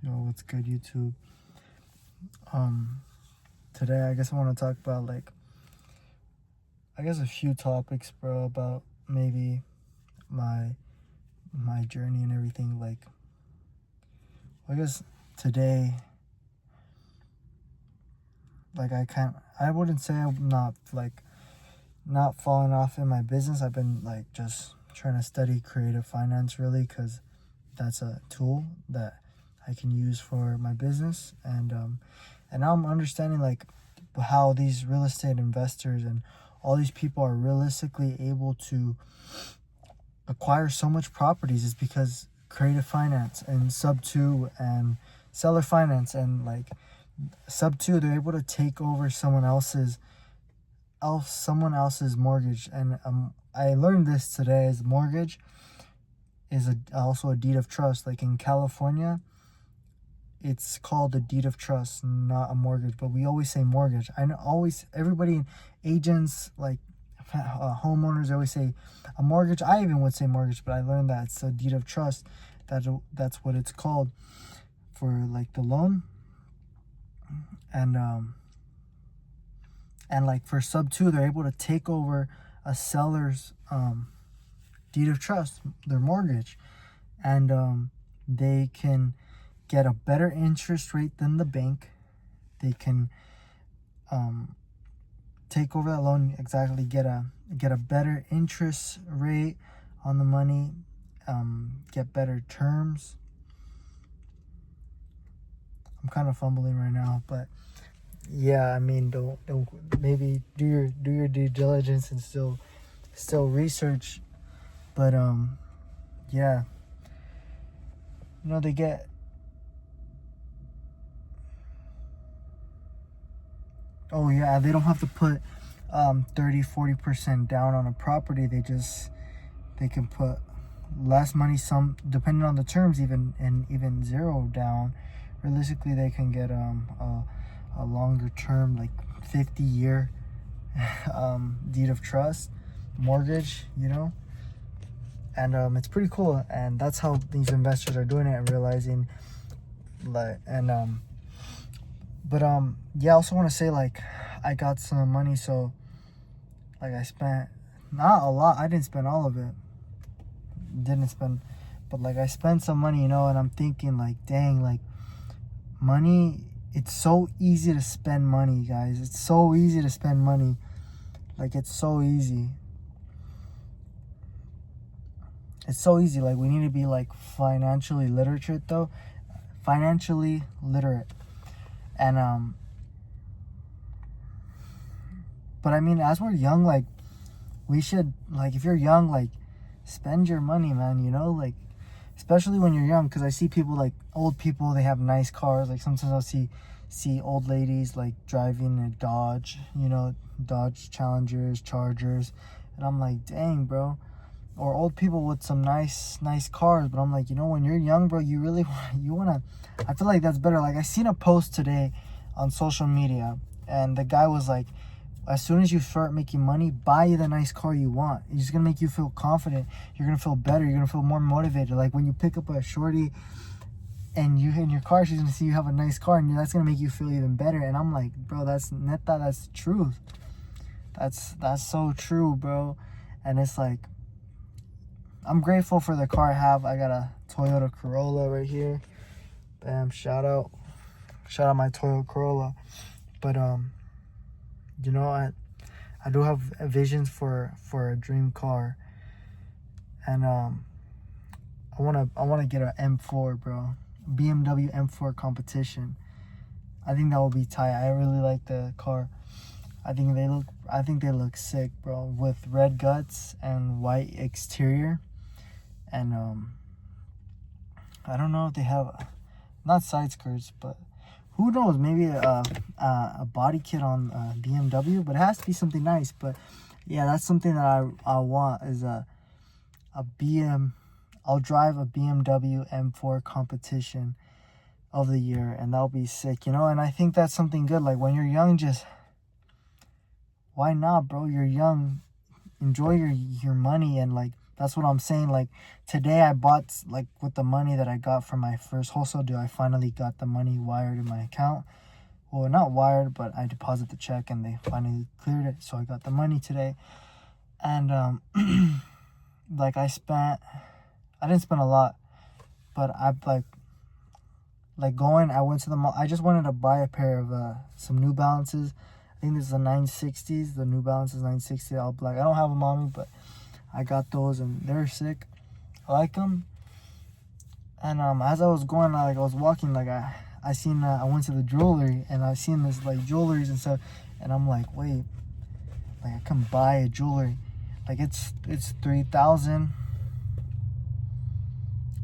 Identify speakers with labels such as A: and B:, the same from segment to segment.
A: Yo, what's good, YouTube? Today I guess I want to talk about a few topics, bro, about maybe my journey and everything. I guess today, I wouldn't say I'm not falling off in my business. I've been just trying to study creative finance really, because that's a tool that I can use for my business, and now I'm understanding how these real estate investors and all these people are realistically able to acquire so much properties is because creative finance and sub-2 and seller finance, and sub-2, they're able to take over someone else's mortgage. And I learned this today, is mortgage is also a deed of trust. Like in California, it's called a deed of trust, not a mortgage, but we always say mortgage. I know everybody, agents, homeowners, always say a mortgage. I even would say mortgage, but I learned that it's a deed of trust. That's what it's called for the loan. And for sub-2, they're able to take over a seller's deed of trust, their mortgage, and they can get a better interest rate than the bank. They can take over that loan, exactly, get a better interest rate on the money, get better terms. I'm kind of fumbling right now, but yeah, I mean, don't maybe do your due diligence and still research, but yeah, they get. Oh yeah, they don't have to put 30-40% down on a property. They can put less money, some depending on the terms, even zero down. Realistically, they can get a longer term, 50-year deed of trust mortgage, and it's pretty cool. And that's how these investors are doing it and realizing, yeah, I also want to say, I got some money, so I spent not a lot. I didn't spend all of it. But I spent some money, and I'm thinking dang, money, it's so easy to spend money, guys. It's so easy to spend money. It's so easy. It's so easy. We need to be financially literate, though. Financially literate. And but I mean, as we're young, we should, if you're young, spend your money, man, especially when you're young, because I see people, old people, they have nice cars. Sometimes I'll see old ladies driving a Dodge, Dodge Challengers, Chargers, and I'm like, dang, bro. Or old people with some nice cars, but I'm like, when you're young, bro, you really wanna, I feel like that's better. I seen a post today on social media, and the guy was like, as soon as you start making money, buy the nice car you want. It's just gonna make you feel confident. You're gonna feel better. You're gonna feel more motivated. When you pick up a shorty and you in your car, she's gonna see you have a nice car, and that's gonna make you feel even better. And I'm like, bro, that's truth. That's so true, bro. And it's I'm grateful for the car I have. I got a Toyota Corolla right here. Bam, shout out my Toyota Corolla. But I do have visions for a dream car, and I wanna get a M4, bro. BMW M4 competition. I think that will be tight. I really like the car. I think they look sick, bro, with red guts and white exterior. And I don't know if they have, not side skirts, but who knows, maybe a body kit on BMW, but it has to be something nice. But yeah, that's something that I want, is a I'll drive a BMW M4 competition of the year, and that'll be sick, and I think that's something good. When you're young, just why not, bro? You're young, enjoy your money, and That's what I'm saying. Like today I bought, like with the money that I got from my first wholesale deal, I finally got the money wired in my account. Well, not wired, but I deposited the check and they finally cleared it. So I got the money today. And like I didn't spend a lot, but I I went to the mall. I just wanted to buy a pair of some New Balances. I think this is the 960s. The New Balance is 960 all black. I don't have them on me, but I got those and they're sick. I like them. And as I was going, I was walking, like I went to the jewelry and I seen this like jewelries and stuff, and I'm like, wait, like I can buy a jewelry, like it's 3,000,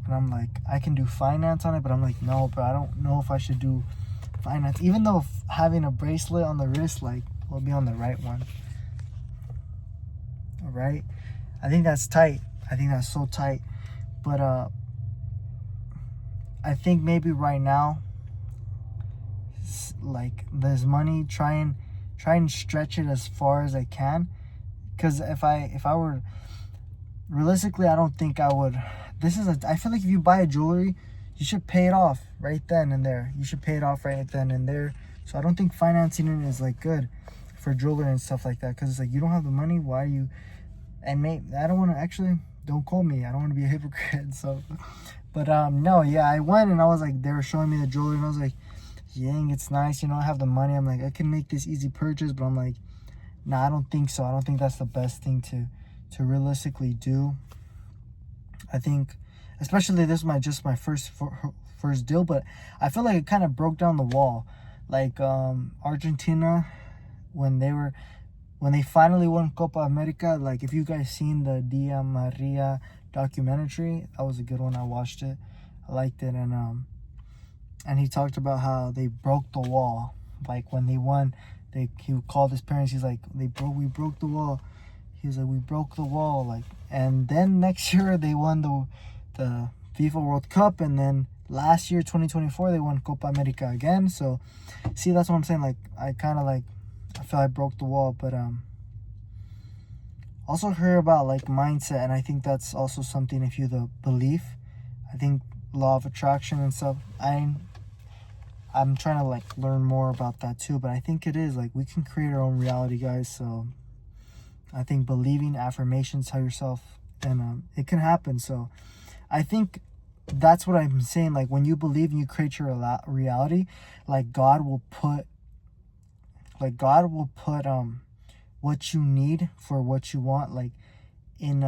A: and I'm like, I can do finance on it, but I'm like, no, bro, I don't know if I should do finance, even though having a bracelet on the wrist like will be on the right one. All right, I think that's tight. I think that's so tight, but I think maybe right now, like there's money, try and stretch it as far as I can, because if I were realistically, I don't think I would. I feel like if you buy a jewelry, you should pay it off right then and there. You should pay it off right then and there. So I don't think financing it is like good for jewelry and stuff like that, because it's like you don't have the money. Why are you? And I don't want to, actually, don't call me, I don't want to be a hypocrite. So but no, yeah, I went and I was like, they were showing me the jewelry and I was like, yang, it's nice, I have the money. I'm like, I can make this easy purchase, but I'm like, nah, I don't think so. I don't think that's the best thing to realistically do. I think, especially this is just my first deal, but I feel like it kind of broke down the wall. Like Argentina, when they finally won Copa America, like if you guys seen the Dia Maria documentary, that was a good one. I watched it, I liked it, and he talked about how they broke the wall. Like when they won, he called his parents. He's like, we broke the wall. He was like, we broke the wall. Like, and then next year they won the FIFA World Cup, and then last year 2024 they won Copa America again. So see, that's what I'm saying. Like I kind of like, I feel I broke the wall, but also heard about like mindset, and I think that's also something, if you the belief, I think law of attraction and stuff. I'm trying to like learn more about that too, but I think it is like we can create our own reality, guys. So I think believing, affirmations, tell yourself, and it can happen. So I think that's what I'm saying. Like when you believe and you create your reality, like God will put what you need for what you want, like in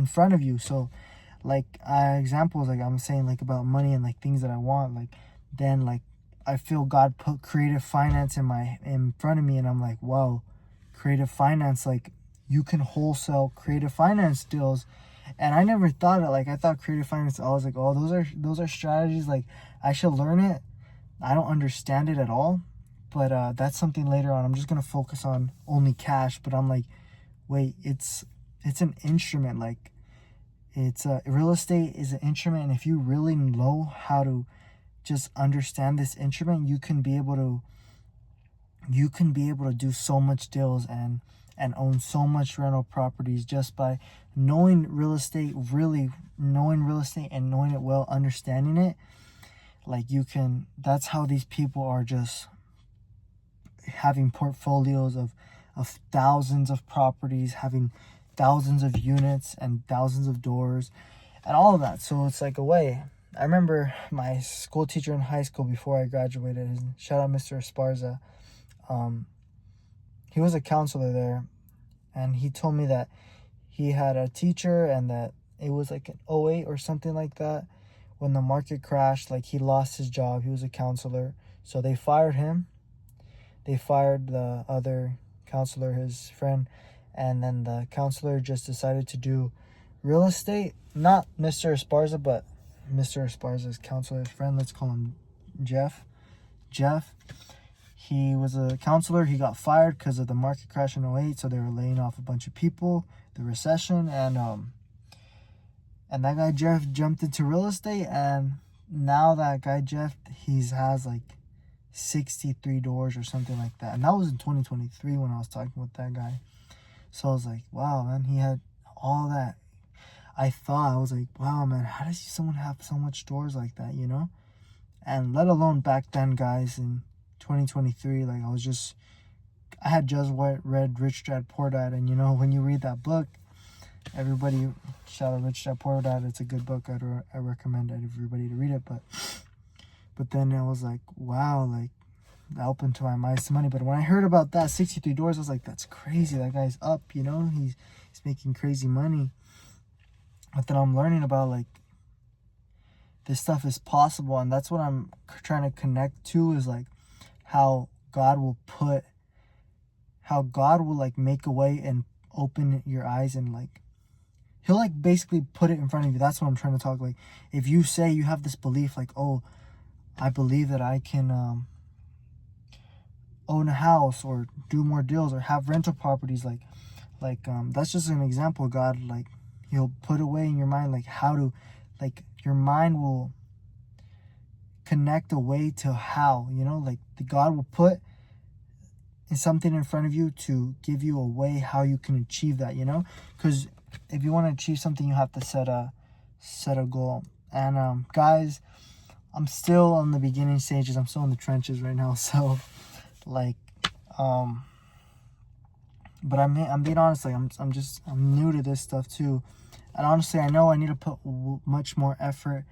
A: front of you. So like examples, like I'm saying, like about money and like things that I want, like then like I feel God put creative finance in front of me, and I'm like, wow, creative finance, like you can wholesale creative finance deals. And I never thought it, like I thought creative finance, I was like, oh, those are strategies, like I should learn it. I don't understand it at all, but that's something later on. I'm just gonna focus on only cash. But I'm like, wait, it's an instrument. Like it's real estate is an instrument, and if you really know how to just understand this instrument, you can be able to do so much deals and own so much rental properties just by knowing real estate, really knowing real estate and knowing it well, understanding it. Like that's how these people are just having portfolios of thousands of properties, having thousands of units and thousands of doors and all of that. So it's like a way. I remember my school teacher in high school before I graduated, shout out Mr. Esparza. He was a counselor there, and he told me that he had a teacher and that it was like an '08 or something like that when the market crashed. Like he lost his job. He was a counselor, so they fired him. They fired the other counselor, his friend, and then the counselor just decided to do real estate. Not Mr. Esparza, but Mr. Esparza's counselor's friend. Let's call him Jeff. He was a counselor. He got fired because of the market crash in '08, so they were laying off a bunch of people, the recession, and that guy Jeff jumped into real estate, and now that guy Jeff, has like 63 doors or something like that, and that was in 2023 when I was talking with that guy. So I was like, wow, man, he had all that I thought, I was like, wow, man, how does someone have so much doors like that, you know? And let alone back then, guys, in 2023, like I had just read Rich Dad Poor Dad, and you know, when you read that book, everybody, shout out Rich Dad Poor Dad, it's a good book. I recommend everybody to read it, but then I was like, wow, like, that opened to my mind some money. But when I heard about that 63 doors, I was like, that's crazy. That guy's up, you know, he's making crazy money. But then I'm learning about, like, this stuff is possible, and that's what I'm trying to connect to, is like how God will like make a way and open your eyes, and like he'll like basically put it in front of you. That's what I'm trying to talk. Like, if you say you have this belief, like, oh, I believe that I can own a house or do more deals or have rental properties, like that's just an example. God, like, he'll put away in your mind, like, how to, like, your mind will connect a way to how, you know, like, the God will put something in front of you to give you a way how you can achieve that, you know, because if you want to achieve something, you have to set a goal. And guys, I'm still on the beginning stages. I'm still in the trenches right now, so like, but I'm being honest, like, I'm new to this stuff too, and honestly, I know I need to put much more effort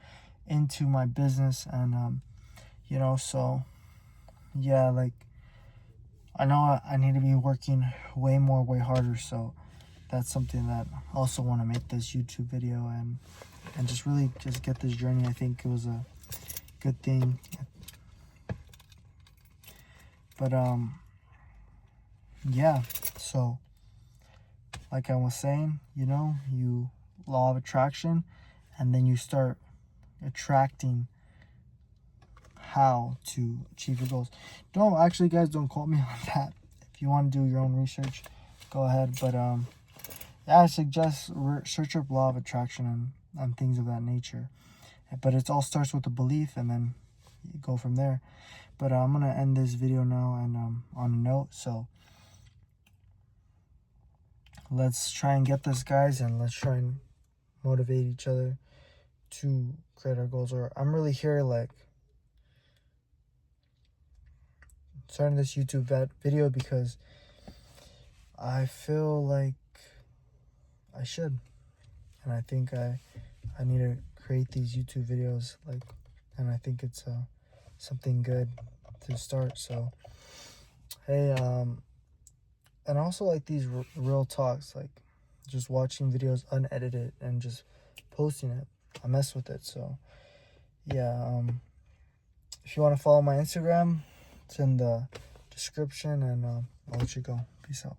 A: into my business, and you know, so yeah, like, I know I need to be working way harder, so that's something that I also want to make this YouTube video and just really just get this journey. I think it was a good thing. But yeah, so like I was saying, you know, you law of attraction, and then you start attracting how to achieve your goals. Don't actually, guys, don't quote me on that. If you want to do your own research, go ahead. But yeah, I suggest search up law of attraction and things of that nature. But it all starts with a belief, and then you go from there. But I'm gonna end this video now, and on a note. So let's try and get this, guys, and let's try and motivate each other to create our goals. Or I'm really here, like, starting this YouTube video because I feel like I should, and I think I need to create these YouTube videos, like, and I think it's something good to start. So hey, and also, like, these real talks, like just watching videos unedited and just posting it, I mess with it. So yeah, if you want to follow my Instagram, it's in the description, and I'll let you go. Peace out.